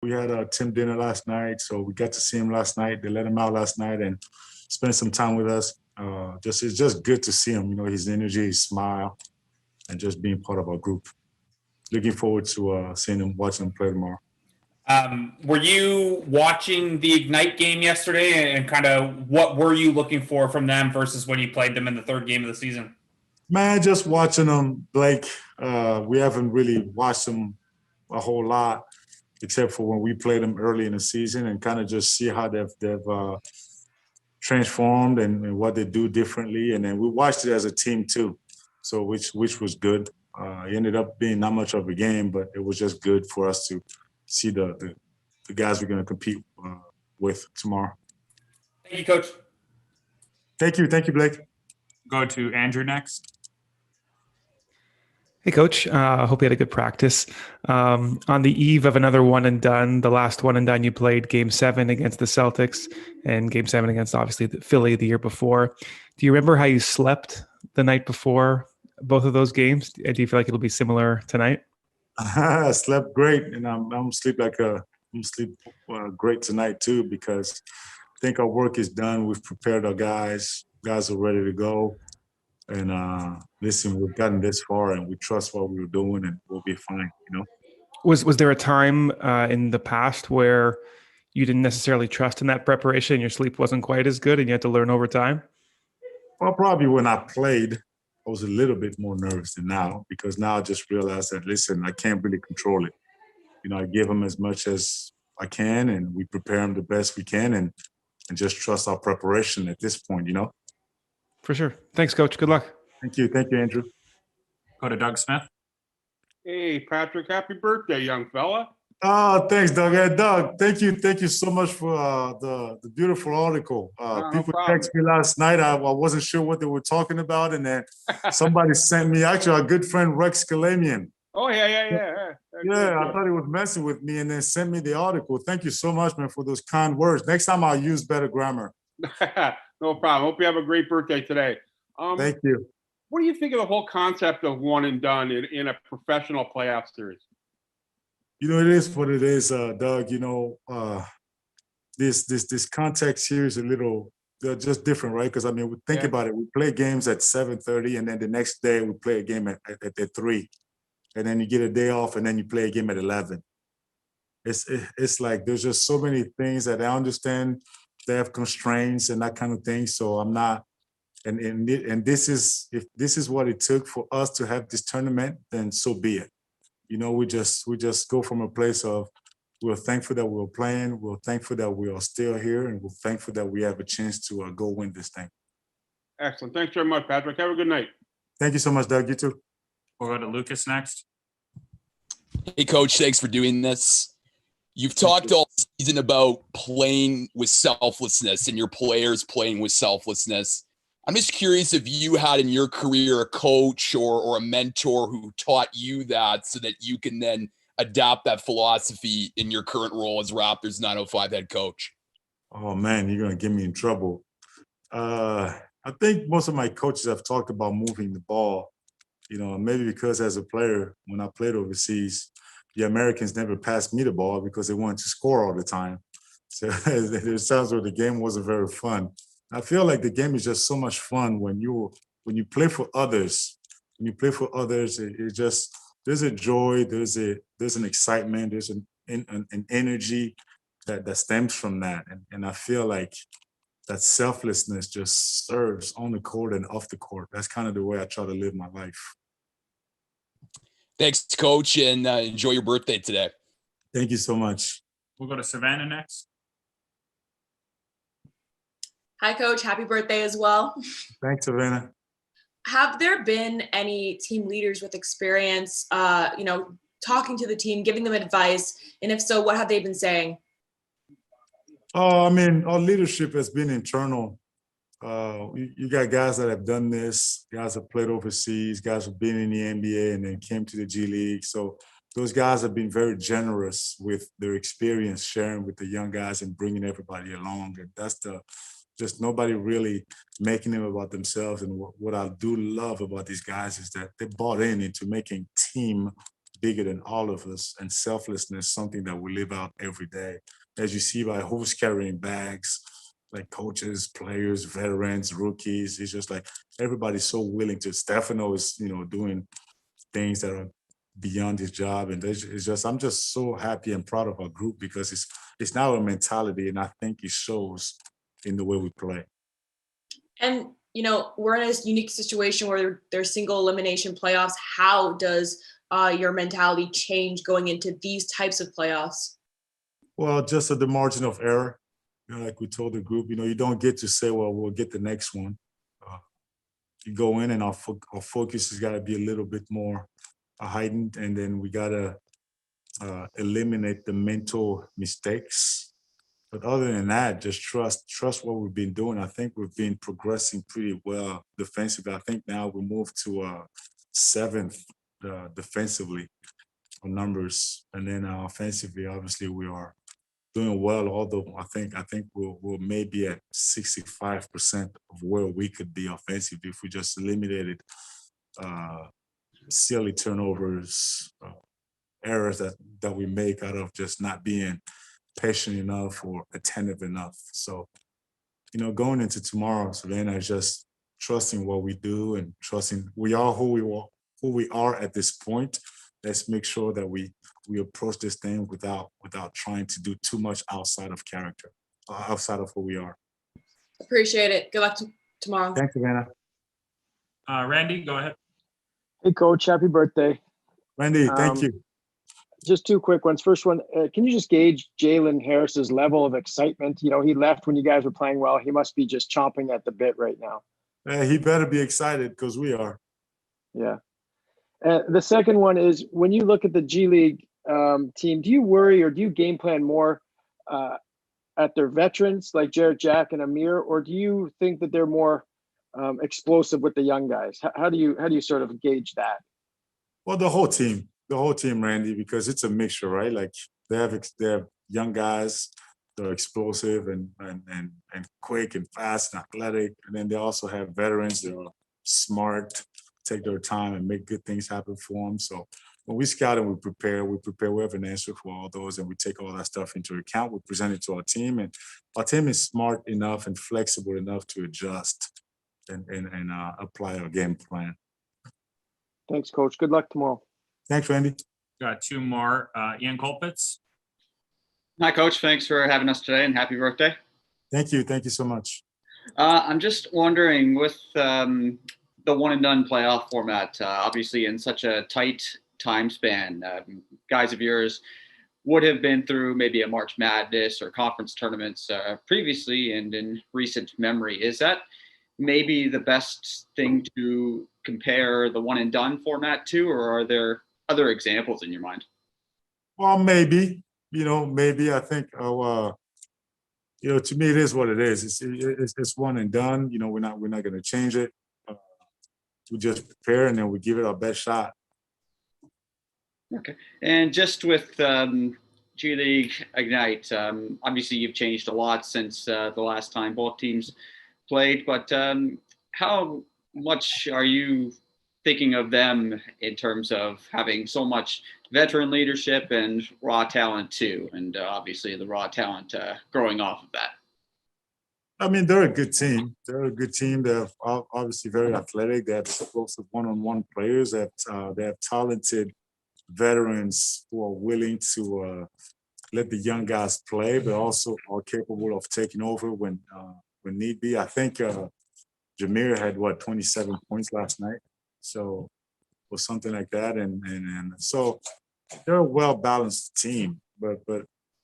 We had a team dinner last night, so we got to see him last night. They let him out last night and spent some time with us. It's just good to see him. His energy, his smile, and just being part of our group. Looking forward to seeing him, watching him play tomorrow. Were you watching the Ignite game yesterday, and kind of what were you looking for from them versus when you played them in the third game of the season? Man, just watching them, Blake. We haven't really watched them a whole lot, except for when we played them early in the season, and kind of just see how they've transformed and what they do differently. And then we watched it as a team too, so which was good. It ended up being not much of a game, but it was just good for us to see the guys we're going to compete with tomorrow. Thank you, Coach. Thank you, Blake. Go to Andrew next. Hey, Coach. Hope you had a good practice. On the eve of another one and done, the last one and done, you played Game 7 against the Celtics and Game 7 against, obviously, the Philly the year before. Do you remember how you slept the night before both of those games? Do you feel like it'll be similar tonight? I slept great, and I'm sleep great tonight too, because I think our work is done. We've prepared our guys. Guys are ready to go. And listen, we've gotten this far, and we trust what we were doing, and we'll be fine. Was there a time in the past where you didn't necessarily trust in that preparation, your sleep wasn't quite as good, and you had to learn over time? Well, probably when I played, I was a little bit more nervous than now, because now I just realized that, listen, I can't really control it. I give them as much as I can, and we prepare them the best we can, and just trust our preparation at this point. For sure. Thanks, Coach. Good luck. Thank you, Andrew. Go to Doug Smith. Hey, Patrick, happy birthday, young fella. Oh, thanks, Doug. Hey, Doug, thank you so much for the beautiful article. People texted me last night. I wasn't sure what they were talking about, and then somebody sent me, actually, our good friend Rex Kalamian. Oh, yeah. Yeah, I thought he was messing with me, and then sent me the article. Thank you so much, man, for those kind words. Next time I'll use better grammar. No problem. Hope you have a great birthday today. Thank you. What do you think of the whole concept of one and done in a professional playoff series? It is what it is, Doug. This context here is a little just different, right? Because we think about it. We play games at 7:30, and then the next day we play a game at 3, and then you get a day off, and then you play a game at 11. It's like there's just so many things that I understand. They have constraints and that kind of thing. So I'm not. And this is, if this is what it took for us to have this tournament, then so be it. We just go from a place of we're thankful that we're playing, we're thankful that we are still here, and we're thankful that we have a chance to go win this thing. Excellent. Thanks very much, Patrick. Have a good night. Thank you so much, Doug. You too. We'll go to Lucas next. Hey, Coach, thanks for doing this. You've talked all season about playing with selflessness and your players playing with selflessness. I'm just curious if you had in your career a coach or a mentor who taught you that so that you can then adapt that philosophy in your current role as Raptors 905 head coach. Oh, man, you're going to get me in trouble. I think most of my coaches have talked about moving the ball, maybe because as a player, when I played overseas, the Americans never passed me the ball because they wanted to score all the time. So there's times where the game wasn't very fun. I feel like the game is just so much fun when you play for others. When you play for others, it just there's a joy, there's an excitement, there's an energy that stems from that, and I feel like that selflessness just serves on the court and off the court. That's kind of the way I try to live my life. Thanks, Coach, and enjoy your birthday today. Thank you so much. We'll go to Savannah next. Hi, Coach. Happy birthday as well. Thanks, Savannah. Have there been any team leaders with experience, talking to the team, giving them advice? And if so, what have they been saying? Our leadership has been internal. You got guys that have done this, guys have played overseas, guys have been in the NBA and then came to the G League. So those guys have been very generous with their experience, sharing with the young guys and bringing everybody along. And that's just nobody really making them about themselves. And what I do love about these guys is that they bought into making team bigger than all of us, and selflessness, something that we live out every day. As you see by who's carrying bags, like coaches, players, veterans, rookies. It's just like everybody's so willing to. Stefano is, doing things that are beyond his job, and it's just I'm just so happy and proud of our group because it's now a mentality, and I think it shows in the way we play. And we're in a unique situation where there's single elimination playoffs. How does your mentality change going into these types of playoffs? Well, just at the margin of error, like we told the group, you don't get to say, well, we'll get the next one. You go in, and our focus has got to be a little bit more heightened, and then we got to eliminate the mental mistakes. But other than that, just trust what we've been doing. I think we've been progressing pretty well defensively. I think now we moved to seventh defensively on numbers, and then offensively, obviously we are doing well. Although I think we're maybe at 65% of where we could be offensively if we just eliminated silly turnovers, errors that we make out of just not being patient enough or attentive enough. So, going into tomorrow, Savannah, is just trusting what we do and trusting we are who we are at this point. Let's make sure that we approach this thing without trying to do too much outside of character, outside of who we are. Appreciate it. Good luck tomorrow. Thanks, Savannah. Randy, go ahead. Hey, Coach. Happy birthday. Randy, thank you. Just two quick ones. First one, can you just gauge Jalen Harris's level of excitement? He left when you guys were playing well. He must be just chomping at the bit right now. He better be excited because we are. Yeah. The second one is, when you look at the G League team, do you worry or do you game plan more at their veterans like Jarrett Jack and Amir, or do you think that they're more explosive with the young guys? How do you sort of gauge that? Well, the whole team, Randy, because it's a mixture, right? Like they have young guys that are explosive and quick and fast and athletic, and then they also have veterans that are smart, take their time and make good things happen for them. So when we scout and we prepare, we have an answer for all those, and we take all that stuff into account. We present it to our team, and our team is smart enough and flexible enough to adjust and apply our game plan. Thanks, Coach. Good luck tomorrow. Thanks, Randy. Got two more. Ian Colpitz. Hi, Coach. Thanks for having us today, and happy birthday. Thank you. Thank you so much. I'm just wondering, with the one-and-done playoff format, obviously in such a tight time span, guys of yours would have been through maybe a March Madness or conference tournaments previously and in recent memory. Is that maybe the best thing to compare the one-and-done format to, or are there other examples in your mind? Well, maybe. Maybe I think, to me, it is what it is. It's one and done. We're not going to change it. We just prepare and then we give it our best shot. Okay. And just with G League Ignite, obviously you've changed a lot since the last time both teams played, but how much are you thinking of them in terms of having so much veteran leadership and raw talent too, and obviously the raw talent growing off of that? I mean, they're a good team. They're obviously very athletic. They have explosive one-on-one players. They have talented veterans who are willing to let the young guys play, but also are capable of taking over when need be. I think Jameer had 27 points last night, so or something like that, and so they're a well-balanced team. But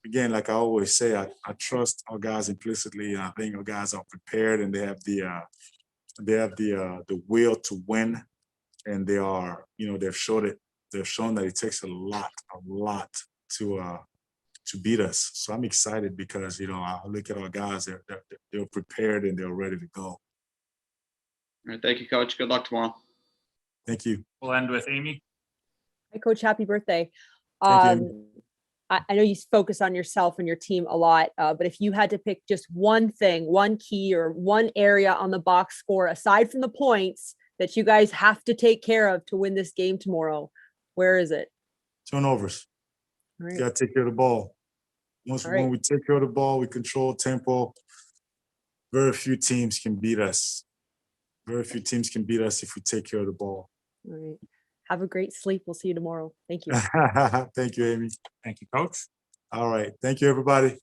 again, like I always say, I trust our guys implicitly, and I think our guys are prepared and they have the will to win, and they are, they've shown it. They've shown that it takes a lot to beat us. So I'm excited because I look at our guys; they're prepared and they're ready to go. All right, thank you, Coach. Good luck tomorrow. Thank you. We'll end with Amy. Hi, Coach. Happy birthday. Thank you. I know you focus on yourself and your team a lot, but if you had to pick just one thing, one key or one area on the box score, aside from the points, that you guys have to take care of to win this game tomorrow, where is it? turnovers. All You right. got to take care of the ball. Once All right. when we take care of the ball, we control tempo. Very few teams can beat us. Very few teams can beat us if we take care of the ball. All right. Have a great sleep. We'll see you tomorrow. Thank you. Thank you, Amy. Thank you, Coach. All right. Thank you, everybody.